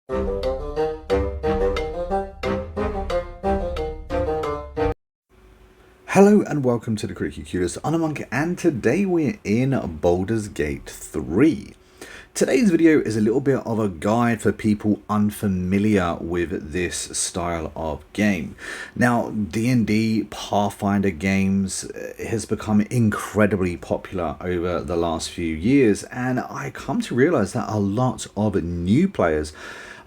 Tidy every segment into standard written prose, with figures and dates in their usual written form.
Hello and welcome to the Curriculus. I'm a Monk, and today we're in Baldur's Gate 3. Today's video is a little bit of a guide for people unfamiliar with this style of game. Now, D&D Pathfinder games has become incredibly popular over the last few years, and I come to realize that a lot of new players,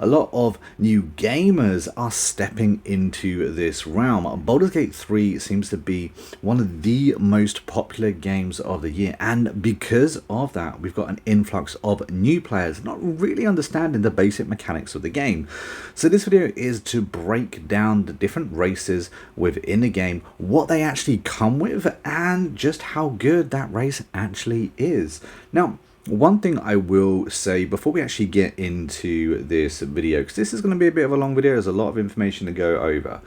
a lot of new gamers are stepping into this realm. Baldur's Gate 3 seems to be one of the most popular games of the year, and because of that, we've got an influx of new players not really understanding the basic mechanics of the game. So this video is to break down the different races within the game, what they actually come with, and just how good that race actually is. Now, one thing I will say before we actually get into this video, because this is going to be a bit of a long video, there's a lot of information to go over,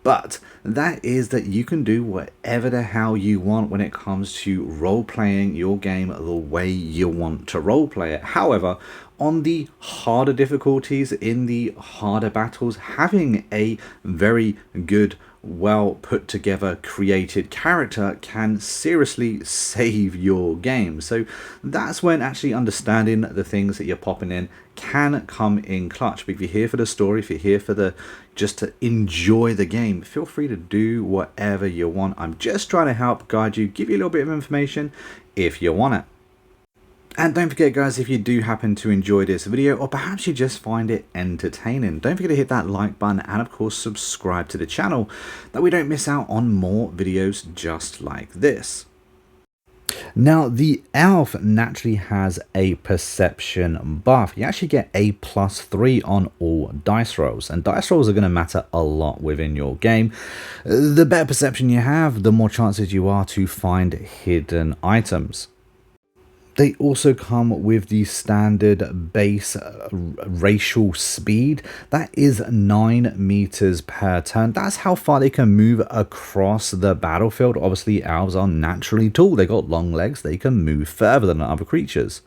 but that is that you can do whatever the hell you want when it comes to role-playing your game the way you want to role-play it. However, on the harder difficulties, in the harder battles, having a very good, well put together created character can seriously save your game. So that's when actually understanding the things that you're popping in can come in clutch. But if you're here for the story, if you're here for just to enjoy the game, feel free to do whatever you want. I'm just trying to help guide you, give you a little bit of information if you want it. And don't forget, guys, if you do happen to enjoy this video, or perhaps you just find it entertaining, don't forget to hit that like button and of course subscribe to the channel, that we don't miss out on more videos just like this. Now, the elf naturally has a perception buff. You actually get a +3 on all dice rolls, and dice rolls are going to matter a lot within your game. The better perception you have, the more chances you are to find hidden items. They also come with the standard base racial speed. That is 9 meters per turn. That's how far they can move across the battlefield. Obviously, elves are naturally tall. They got long legs. They can move further than other creatures.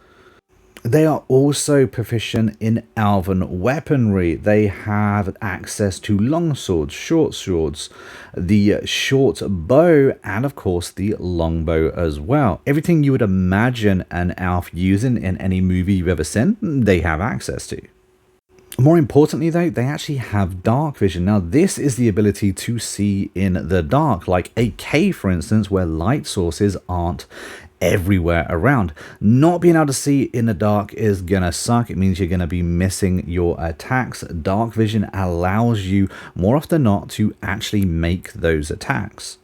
They are also proficient in elven weaponry. They have access to long swords, short swords, the short bow, and of course the long bow as well. Everything you would imagine an elf using in any movie you've ever seen, they have access to. More importantly though, they actually have dark vision. Now this is the ability to see in the dark, like a cave for instance, where light sources aren't everywhere around. Not being able to see in the dark is gonna suck. It means you're gonna be missing your attacks. Dark vision allows you more often than not to actually make those attacks.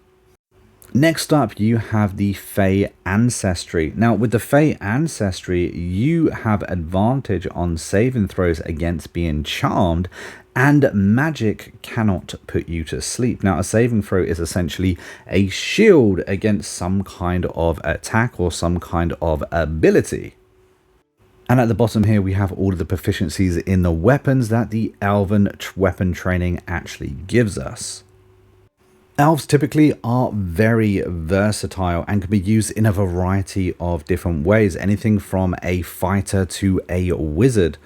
Next up, you have the Fey Ancestry. Now, with the Fey Ancestry, you have advantage on saving throws against being charmed, and magic cannot put you to sleep. Now, a saving throw is essentially a shield against some kind of attack or some kind of ability. And at the bottom here, we have all of the proficiencies in the weapons that the Elven weapon training actually gives us. Elves typically are very versatile and can be used in a variety of different ways, anything from a fighter to a wizard.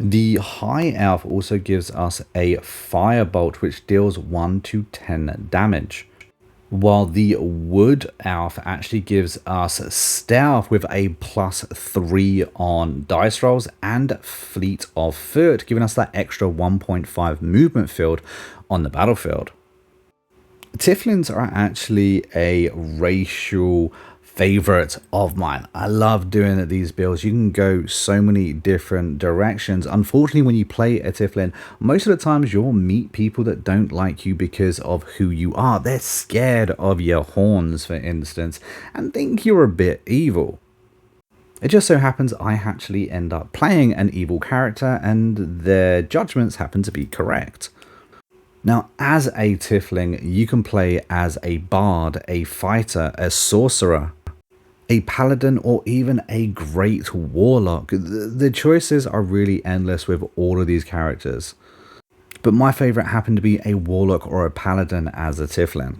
The High Elf also gives us a Firebolt, which deals 1 to 10 damage, while the Wood Elf actually gives us Stealth with a +3 on dice rolls and Fleet of Foot, giving us that extra 1.5 movement field on the battlefield. Tiffins are actually a racial favorite of mine. I love doing these builds. You can go so many different directions. Unfortunately, when you play a Tiefling, most of the times you'll meet people that don't like you because of who you are. They're scared of your horns, for instance, and think you're a bit evil. It just so happens I actually end up playing an evil character and their judgments happen to be correct. Now, as a Tiefling, you can play as a bard, a fighter, a sorcerer, a paladin, or even a great warlock. The choices are really endless with all of these characters. But my favorite happened to be a warlock or a paladin as a Tiefling.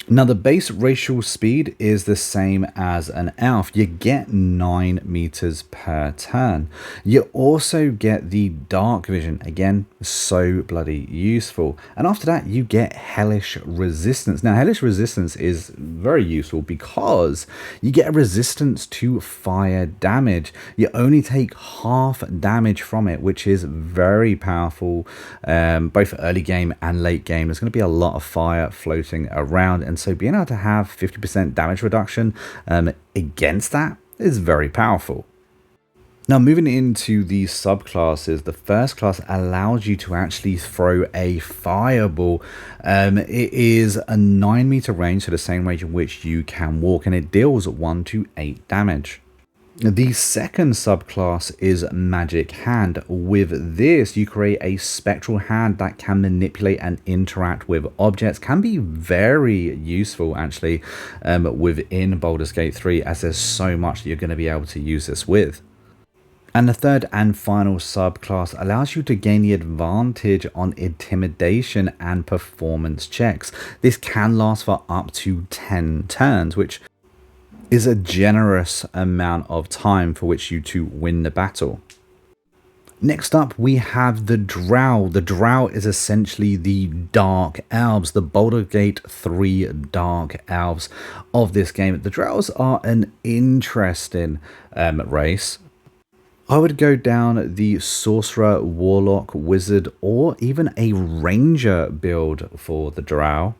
Now, the base racial speed is the same as an elf. You get 9 meters per turn. You also get the dark vision. Again, so bloody useful. And after that, you get hellish resistance. Now, hellish resistance is very useful because you get a resistance to fire damage. You only take half damage from it, which is very powerful, both early game and late game. There's going to be a lot of fire floating around, and so being able to have 50% damage reduction against that is very powerful. Now, moving into the subclasses, the first class allows you to actually throw a fireball. It is a 9 meter range, so the same range in which you can walk, and it deals 1 to 8 damage. The second subclass is Magic Hand. With this, you create a spectral hand that can manipulate and interact with objects. Can be very useful, actually, within Baldur's Gate 3, as there's so much that you're going to be able to use this with. And the third and final subclass allows you to gain the advantage on intimidation and performance checks. This can last for up to 10 turns, which is a generous amount of time for which you to win the battle. Next up, we have the Drow. The Drow is essentially the Dark Elves, the Baldur's Gate 3 Dark Elves of this game. The Drows are an interesting race. I would go down the Sorcerer, Warlock, Wizard, or even a Ranger build for the Drow.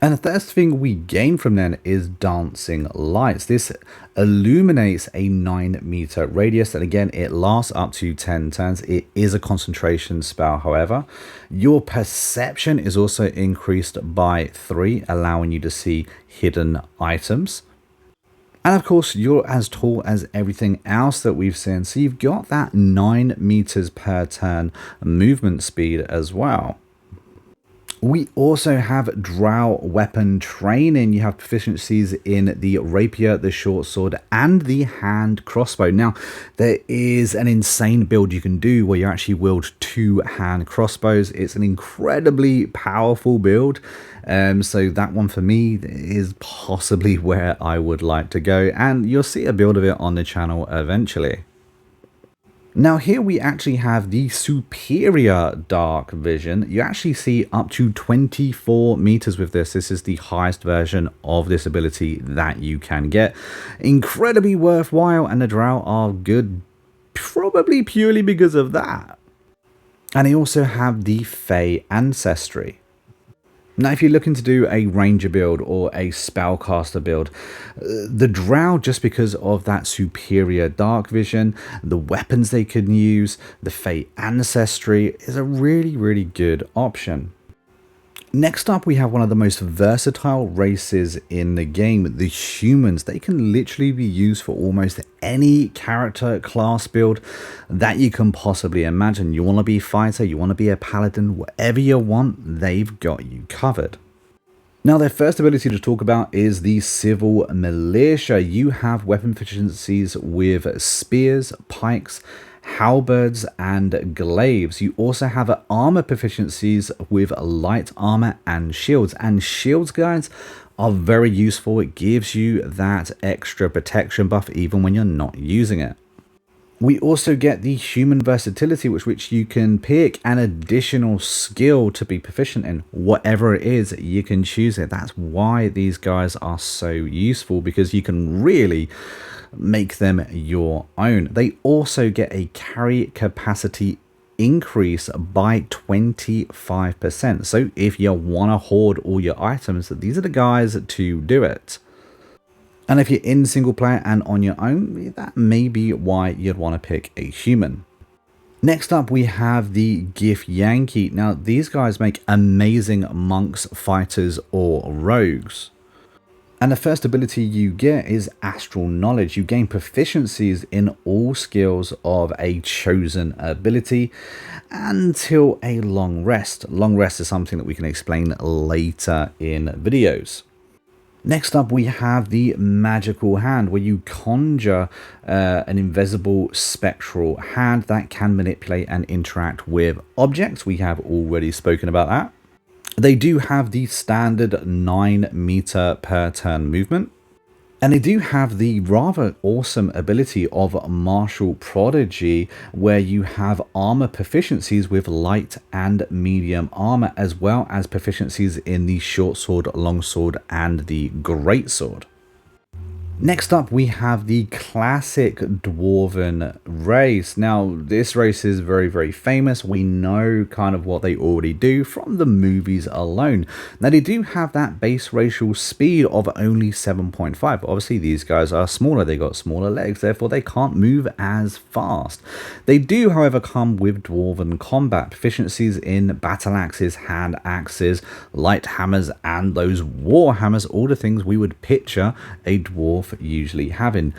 And the first thing we gain from them is Dancing Lights. This illuminates a 9 meter radius, and again, it lasts up to 10 turns. It is a concentration spell, however. Your perception is also increased by 3, allowing you to see hidden items. And of course, you're as tall as everything else that we've seen, so you've got that 9 meters per turn movement speed as well. We also have Drow weapon training. You have proficiencies in the rapier, the short sword, and the hand crossbow. Now, there is an insane build you can do where you actually wield 2 hand crossbows. It's an incredibly powerful build. So that one for me is possibly where I would like to go. And you'll see a build of it on the channel eventually. Now here we actually have the superior dark vision. You actually see up to 24 meters with this. This is the highest version of this ability that you can get. Incredibly worthwhile, and the Drow are good probably purely because of that. And they also have the Fey Ancestry. Now, if you're looking to do a ranger build or a spellcaster build, the Drow, just because of that superior dark vision, the weapons they can use, the Fey Ancestry, is a really, really good option. Next up, we have one of the most versatile races in the game, the humans. They can literally be used for almost any character class build that you can possibly imagine. You want to be a fighter, you want to be a paladin, whatever you want, they've got you covered. Now, their first ability to talk about is the Civil Militia. You have weapon proficiencies with spears, pikes, halberds, and glaives. You also have armor proficiencies with light armor and shields. And shields, guys, are very useful. It gives you that extra protection buff even when you're not using it. We also get the human versatility, which you can pick an additional skill to be proficient in. Whatever it is, you can choose it. That's why these guys are so useful, because you can really make them your own. They also get a carry capacity increase by 25%. So if you want to hoard all your items, these are the guys to do it. And if you're in single player and on your own, that may be why you'd want to pick a human. Next up, we have the Githyanki. Now, these guys make amazing monks, fighters, or rogues. And the first ability you get is Astral Knowledge. You gain proficiencies in all skills of a chosen ability until a long rest. Long rest is something that we can explain later in videos. Next up, we have the Magical Hand, where you conjure an invisible spectral hand that can manipulate and interact with objects. We have already spoken about that. They do have the standard 9 meter per turn movement. And they do have the rather awesome ability of Martial Prodigy, where you have armor proficiencies with light and medium armor, as well as proficiencies in the short sword, long sword, and the great sword. Next up, we have the classic Dwarven race. Now, this race is very, very famous. We know kind of what they already do from the movies alone. Now, they do have that base racial speed of only 7.5. Obviously, these guys are smaller. They got smaller legs, therefore they can't move as fast. They do, however, come with Dwarven combat proficiencies in battle axes, hand axes, light hammers, and those war hammers, all the things we would picture a dwarf usually having.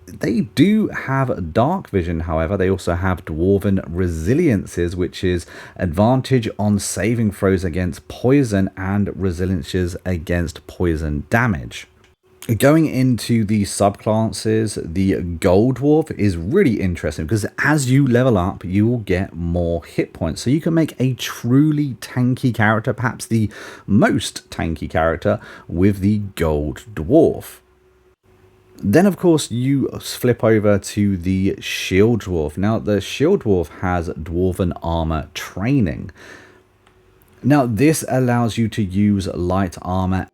They do have dark vision, however. They also have dwarven resiliences, which is advantage on saving throws against poison and resiliences against poison damage. Going into the subclasses, the Gold Dwarf is really interesting because as you level up, you will get more hit points. So you can make a truly tanky character, perhaps the most tanky character, with the Gold Dwarf. Then, of course, you flip over to the Shield Dwarf. Now, the Shield Dwarf has Dwarven Armor Training. Now, this allows you to use light armor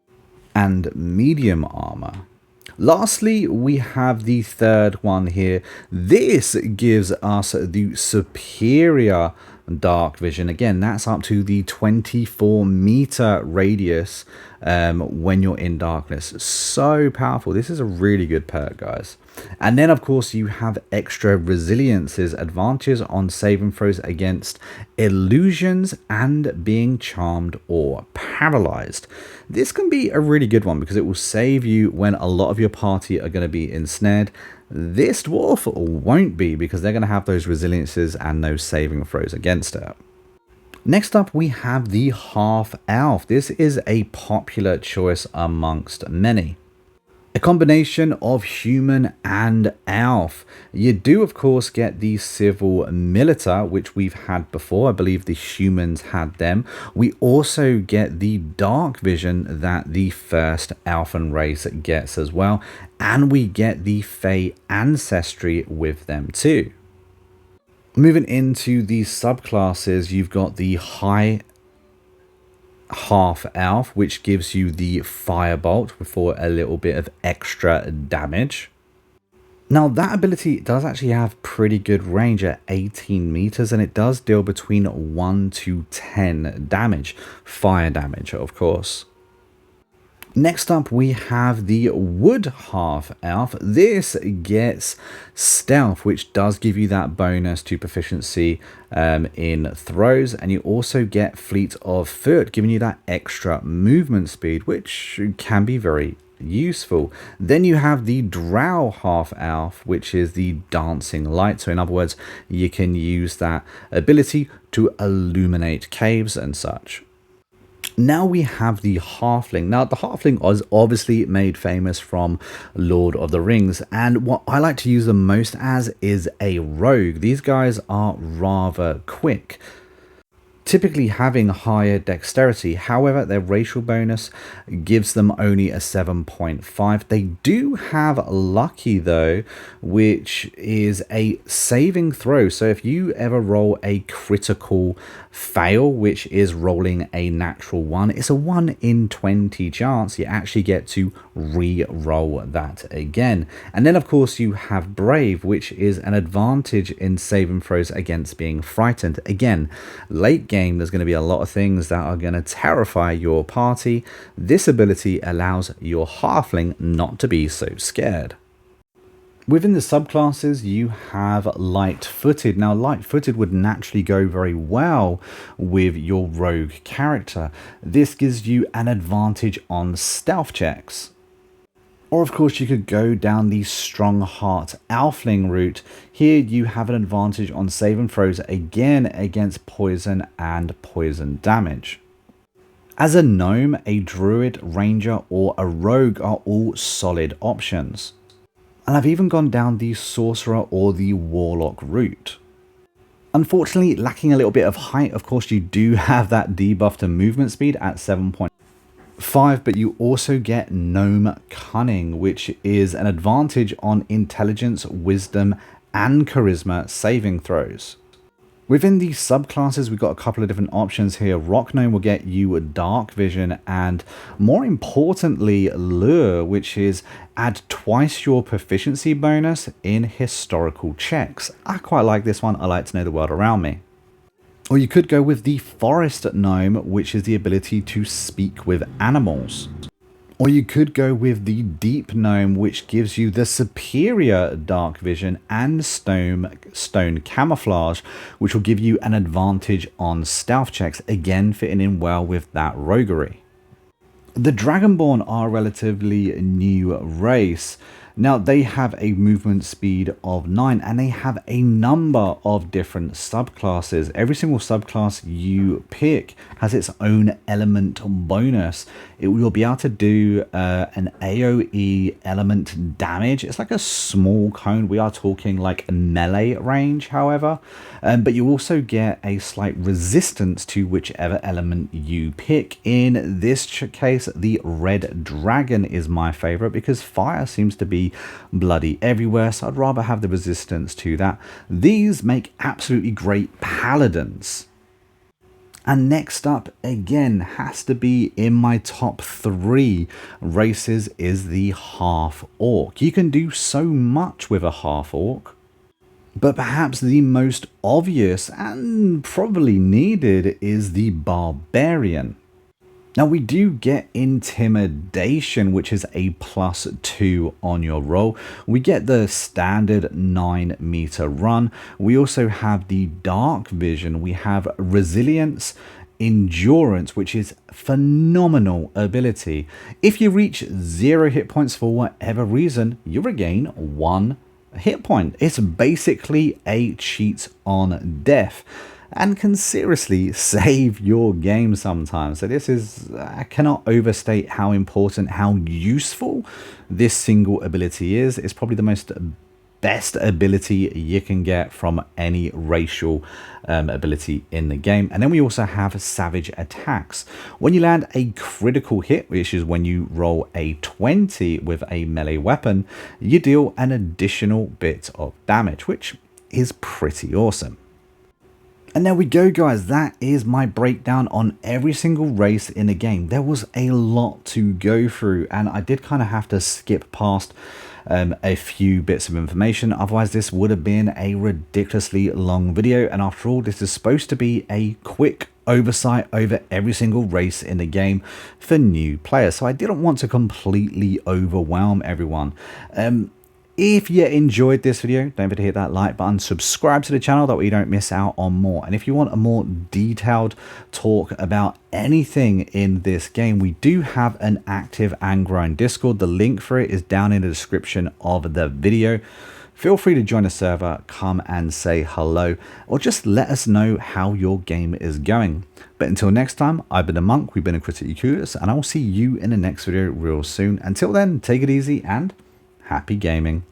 and medium armor. Lastly, we have the third one here. This gives us the superior dark vision. Again, that's up to the 24 meter radius when you're in darkness. So powerful. This is a really good perk, guys. And then, of course, you have extra resiliences, advantages on saving throws against illusions and being charmed or paralyzed. This can be a really good one because it will save you when a lot of your party are going to be ensnared. This dwarf won't be because they're going to have those resiliences and those saving throws against it. Next up, we have the Half Elf. This is a popular choice amongst many. A combination of human and elf. You do, of course, get the civil militar, which we've had before. I believe the humans had them. We also get the dark vision that the first elfin race gets as well. And we get the Fey ancestry with them too. Moving into the subclasses, you've got the high half elf, which gives you the firebolt for a little bit of extra damage. Now that ability does actually have pretty good range at 18 meters, and it does deal between 1 to 10 damage, fire damage of course. Next up, we have the Wood Half Elf. This gets Stealth, which does give you that bonus to proficiency in throws. And you also get Fleet of Foot, giving you that extra movement speed, which can be very useful. Then you have the Drow Half Elf, which is the Dancing Light. So in other words, you can use that ability to illuminate caves and such. Now we have the Halfling. Now the Halfling was obviously made famous from Lord of the Rings, and what I like to use them most as is a rogue. These guys are rather quick, typically having higher dexterity. However, their racial bonus gives them only a 7.5. They do have lucky though, which is a saving throw. So if you ever roll a critical fail, which is rolling a natural 1, it's a 1 in 20 chance you actually get to re-roll that again. And then of course you have Brave, which is an advantage in saving throws against being frightened. Again, late game there's going to be a lot of things that are going to terrify your party. This ability allows your halfling not to be so scared. Within the subclasses, you have Light-Footed. Now, Light-Footed would naturally go very well with your rogue character. This gives you an advantage on stealth checks. Or, of course, you could go down the Strong Heart Elfling route. Here, you have an advantage on saving throws again against poison and poison damage. As a gnome, a druid, ranger, or a rogue are all solid options. And I've even gone down the sorcerer or the warlock route. Unfortunately, lacking a little bit of height, of course, you do have that debuff to movement speed at 7.5, but you also get Gnome Cunning, which is an advantage on intelligence, wisdom, and charisma saving throws. Within the subclasses, we've got a couple of different options here. Rock Gnome will get you a Dark Vision and, more importantly, Lure, which is add twice your proficiency bonus in historical checks. I quite like this one. I like to know the world around me. Or you could go with the Forest Gnome, which is the ability to speak with animals. Or you could go with the Deep Gnome, which gives you the superior Dark Vision and Stone Camouflage, which will give you an advantage on stealth checks, again fitting in well with that roguery. The Dragonborn are a relatively new race. Now, they have a movement speed of 9 and they have a number of different subclasses. Every single subclass you pick has its own element bonus. It will be able to do an AoE element damage. It's like a small cone. We are talking like a melee range, however. But you also get a slight resistance to whichever element you pick. In this case, the Red Dragon is my favorite because fire seems to be bloody everywhere, so I'd rather have the resistance to that. These make absolutely great paladins. And next up, again, has to be in my top 3 races is the Half Orc. You can do so much with a Half Orc, but perhaps the most obvious and probably needed is the Barbarian. Now, we do get Intimidation, which is a +2 on your roll. We get the standard 9-meter run. We also have the Dark Vision. We have Resilience, Endurance, which is phenomenal ability. If you reach 0 hit points for whatever reason, you regain 1 hit point. It's basically a cheat on death, and can seriously save your game sometimes. So this is, I cannot overstate how important, how useful this single ability is. It's probably the best ability you can get from any racial ability in the game. And then we also have Savage Attacks. When you land a critical hit, which is when you roll a 20 with a melee weapon, you deal an additional bit of damage, which is pretty awesome. And there we go, guys. That is my breakdown on every single race in the game. There was a lot to go through, and I did kind of have to skip past a few bits of information. Otherwise, this would have been a ridiculously long video. And after all, this is supposed to be a quick oversight over every single race in the game for new players. So I didn't want to completely overwhelm everyone. If you enjoyed this video, don't forget to hit that like button, subscribe to the channel, that way you don't miss out on more. And if you want a more detailed talk about anything in this game, we do have an active and growing Discord. The link for it is down in the description of the video. Feel free to join the server, come and say hello, or just let us know how your game is going. But until next time, I've been a Monk, we've been a Critically Curious, and I will see you in the next video real soon. Until then, take it easy and happy gaming.